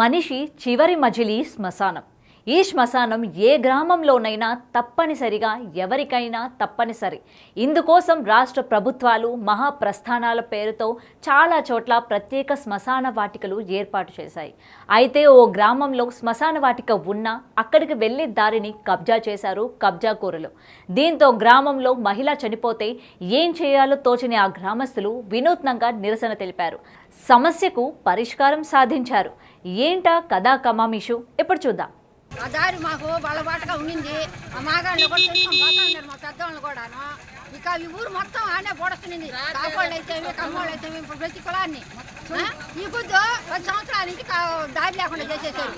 మనిషి చివరి మజిలీ శ్మశానం. ఈ శ్మశానం ఏ గ్రామంలోనైనా తప్పనిసరిగా ఎవరికైనా తప్పనిసరి. ఇందుకోసం రాష్ట్ర ప్రభుత్వాలు మహాప్రస్థానాల పేరుతో చాలా చోట్ల ప్రత్యేక శ్మశాన వాటికలు ఏర్పాటు చేశాయి. అయితే ఓ గ్రామంలో శ్మశాన వాటిక ఉన్నా అక్కడికి వెళ్లే దారిని కబ్జా చేశారు కబ్జాకోరులు. దీంతో గ్రామంలో మహిళ చనిపోతే ఏం చేయాలో తోచని ఆ గ్రామస్తులు వినూత్నంగా నిరసన తెలిపారు. సమస్యకు పరిష్కారం సాధించారు. ఏంటా కథా కమామిషు ఇప్పుడు చూద్దాం. ఆ దారి మాకు బలబాటగా ఉండింది. ఆ మాగాళ్ళు కూడా తెలుసుకొని పోతా ఉన్నారు మా పెద్దవాళ్ళు కూడాను. ఇక ఈ ఊరు మొత్తం ఆనే పొడుస్తుంది. కాకోళ్ళు అయితే కమ్మోళ్ళు అయితే ప్రతి కులాన్ని ఈ పొద్దు 10 సంవత్సరాల నుంచి దారి లేకుండా చేసేసారు.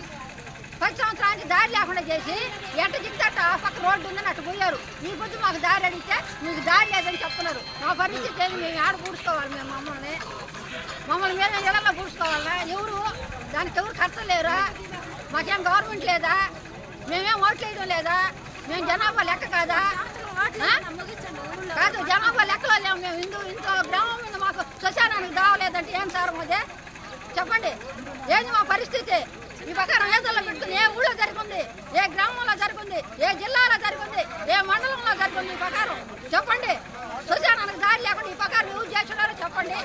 10 సంవత్సరాల నుంచి దారి లేకుండా చేసి ఎట్ట దిగుతట ఆ పక్క రోడ్డు ఉందని అట్టు పోయారు. ఈ పొద్దు మాకు దారి అడిగితే మీకు దారి లేదని చెప్తున్నారు. మా పరిస్థితి ఏమి మేము ఆడ పూడ్చుకోవాలి. మేము మమ్మల్ని మేమే ఇళ్ళల్లో పూడ్చుకోవాలా? ఎవరు దానికి ఎవరు కట్టలేరా? మాకేం గవర్నమెంట్ లేదా? మేమేం ఓట్లు వేయడం లేదా? మేము జనాభా లెక్క కాదా? కాదు, జనాభా లెక్కలో లేము మేము. ఇంత గ్రామం మీద మాకు శ్మశానానికి దావలేదంటే ఏం సారం అదే చెప్పండి. ఏంది మా పరిస్థితి? ఈ ప్రకారం ఏదల్లో పెట్టుకుని ఏ ఊళ్ళో జరుగుంది, ఏ గ్రామంలో జరుగుంది, ఏ జిల్లాలో జరుగుంది, ఏ మండలంలో జరుగుంది, ఈ ప్రకారం చెప్పండి. శ్మశానానికి దారి లేకుండా ఈ ప్రకారం ఎవరు చేస్తున్నారో చెప్పండి.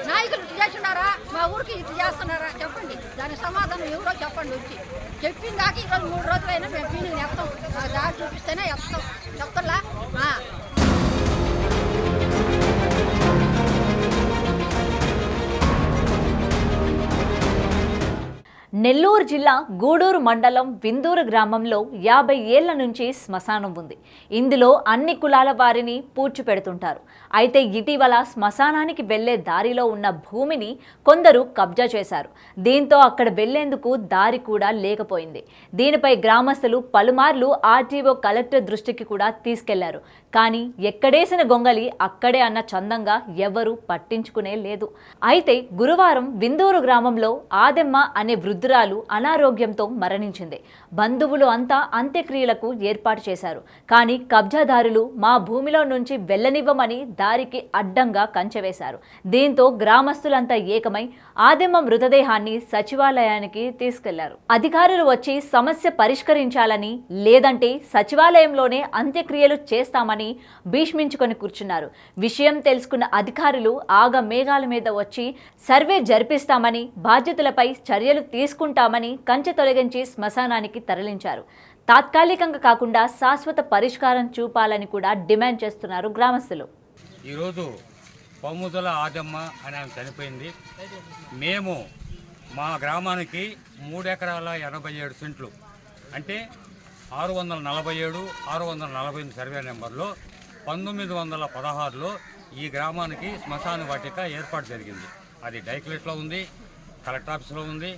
నాయకులు ఇటు చేస్తున్నారా? మా ఊరికి ఇటు చేస్తున్నారా? చెప్పండి. దానికి సమాధానం ఎవరో చెప్పండి. వచ్చి చెప్పిన దాకా ఈరోజు 3 రోజులైనా మేము పీనిని చెప్తాం. దారి చూపిస్తేనే చెప్తాలా? నెల్లూరు జిల్లా గూడూరు మండలం విందూరు గ్రామంలో 50 ఏళ్ల నుంచి శ్మశానం ఉంది. ఇందులో అన్ని కులాల వారిని పూడ్చిపెడుతుంటారు. అయితే ఇటీవల శ్మశానానికి వెళ్లే దారిలో ఉన్న భూమిని కొందరు కబ్జా చేశారు. దీంతో అక్కడ వెళ్లేందుకు దారి కూడా లేకపోయింది. దీనిపై గ్రామస్తులు పలుమార్లు ఆర్టీఓ కలెక్టర్ దృష్టికి కూడా తీసుకెళ్లారు. కానీ ఎక్కడేసిన గొంగలి అక్కడే అన్న చందంగా ఎవరూ పట్టించుకునే లేదు. అయితే గురువారం విందూరు గ్రామంలో ఆదెమ్మ అనే వృద్ధురాలు అనారోగ్యంతో మరణించింది. బంధువులు అంతా అంత్యక్రియలకు ఏర్పాటు చేశారు. కానీ కబ్జాదారులు మా భూమిలో నుంచి వెళ్లనివ్వమని దారికి అడ్డంగా కంచెవేశారు. దీంతో గ్రామస్తులంతా ఏకమై ఆదెమ్మ మృతదేహాన్ని సచివాలయానికి తీసుకెళ్లారు. అధికారులు వచ్చి సమస్య పరిష్కరించాలని, లేదంటే సచివాలయంలోనే అంత్యక్రియలు చేస్తామని భీష్మించుకొని కూర్చున్నారు. విషయం తెలుసుకున్న అధికారులు ఆగ మేఘాల మీద వచ్చి సర్వే జరిపిస్తామని, బాధ్యతలపై చర్యలు తీసుకుంటామని కంచె తొలగించి శ్మశానానికి తరలించారు. తాత్కాలికంగా కాకుండా శాశ్వత పరిష్కారం చూపాలని కూడా డిమాండ్ చేస్తున్నారు గ్రామస్తులు. ఈరోజు పౌముదల ఆదమ్మ అని ఆమె చనిపోయింది. మేము మా గ్రామానికి 3 ఎకరాల 87 సెంట్లు అంటే 647, 648 సర్వే నెంబర్లో 1916లో ఈ గ్రామానికి శ్మశాన వాటిక ఏర్పాటు జరిగింది. అది డైక్లెట్లో ఉంది, కలెక్టర్ ఆఫీస్లో ఉంది.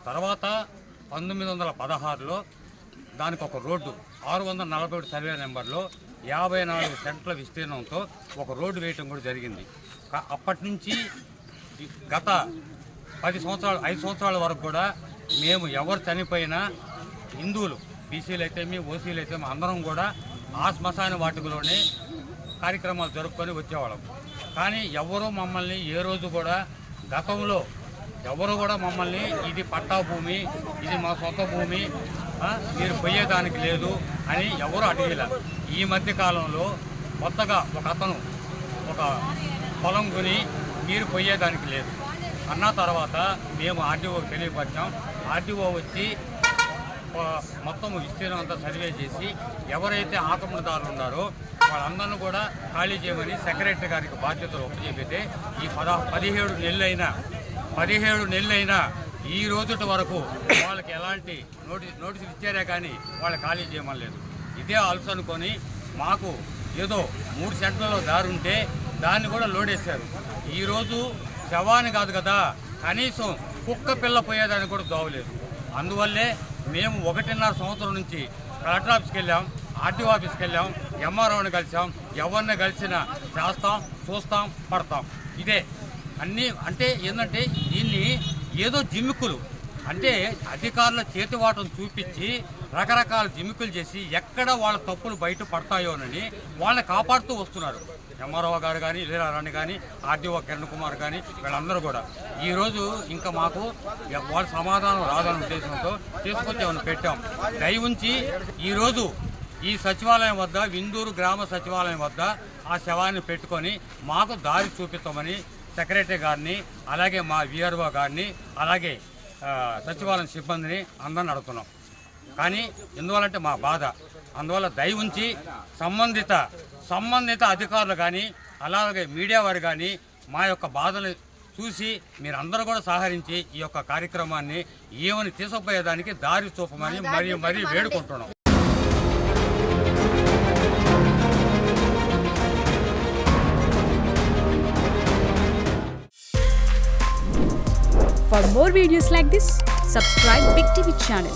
తర్వాత 1916లో దానికి ఒక రోడ్డు 647 సర్వే నెంబర్లో 54 సెంట్ల విస్తీర్ణంతో ఒక రోడ్డు వేయటం కూడా జరిగింది. అప్పటి నుంచి గత 5 సంవత్సరాల వరకు కూడా మేము ఎవరు చనిపోయినా హిందువులు, బీసీలు అయితేమి, ఓసీలు అయితేమి అందరం కూడా ఆ శ్మశాన వాటికలోనే కార్యక్రమాలు జరుపుకొని వచ్చేవాళ్ళం. కానీ ఎవరు మమ్మల్ని ఏ రోజు కూడా గతంలో ఎవరు కూడా మమ్మల్ని ఇది పట్టా భూమి, ఇది మా సొంత భూమి, మీరు పోయేదానికి లేదు అని ఎవరు అడిగేలా. ఈ మధ్య కాలంలో కొత్తగా ఒక అతను ఒక పొలం కొని మీరు పోయేదానికి లేదు అన్న తర్వాత మేము ఆర్టీఓకి తెలియపరిచాం. ఆర్టీఓ వచ్చి మొత్తం విస్తీర్ణం అంతా సర్వే చేసి ఎవరైతే ఆక్రమణదారులు ఉన్నారో వాళ్ళందరినీ కూడా ఖాళీ చేయమని సెక్రటరీ గారికి బాధ్యతలు ఒప్పచెప్పితే ఈ 17 నెలలైనా ఈ రోజుటి వరకు వాళ్ళకి ఎలాంటి నోటీసులు ఇచ్చారే కానీ వాళ్ళు ఖాళీ చేయమలేదు. ఇదే అలసు అనుకొని మాకు ఏదో 3 సెంట్లలో దారి ఉంటే దాన్ని కూడా లోడేశారు. ఈరోజు శవాన్ని కాదు కదా, కనీసం కుక్క పిల్ల పోయేదాన్ని కూడా దోవలేదు. అందువల్లే మేము 1.5 సంవత్సరం నుంచి కలెక్టర్ ఆఫీస్కి వెళ్ళాం, ఆర్టీఓ ఆఫీస్కి వెళ్ళాం, ఎంఆర్ఓని కలిసాం. ఎవరిని కలిసినా చేస్తాం, చూస్తాం, పడతాం. ఇదే అన్నీ. అంటే ఏంటంటే దీన్ని ఏదో జిమ్మిక్కులు అంటే అధికారుల చేతివాటం చూపించి రకరకాల జిమ్మికులు చేసి ఎక్కడ వాళ్ళ తప్పులు బయట పడతాయోనని వాళ్ళని కాపాడుతూ వస్తున్నారు. ఎంఆర్ఓ గారు కానీ లీలారాణి కానీ ఆర్డీఓ కిరణ్ కుమార్ కానీ వీళ్ళందరూ కూడా ఈరోజు ఇంకా మాకు వాళ్ళ సమాధానం రాదన్న ఉద్దేశంతో తీసుకొచ్చి పెట్టాం. దయ ఉంచి ఈరోజు ఈ సచివాలయం వద్ద విందూరు గ్రామ సచివాలయం వద్ద ఆ శవాన్ని పెట్టుకొని మాకు దారి చూపించమని సెక్రటరీ గారిని, అలాగే మా విఆర్ఓ గారిని, అలాగే సచివాలయం సిబ్బందిని అందరిని అడుగుతున్నాం. కానీ ఎందువల్లంటే మా బాధ, అందువల్ల దయ ఉంచి సంబంధిత అధికారులు కానీ అలాగే మీడియా వారు కానీ మా యొక్క బాధలు చూసి మీరందరూ కూడా సహకరించి ఈ యొక్క కార్యక్రమాన్ని ఏమని తీసుకుపోయేదానికి దారి చూపమని మరీ వేడుకుంటున్నాం. For more videos like this, subscribe Big TV channel.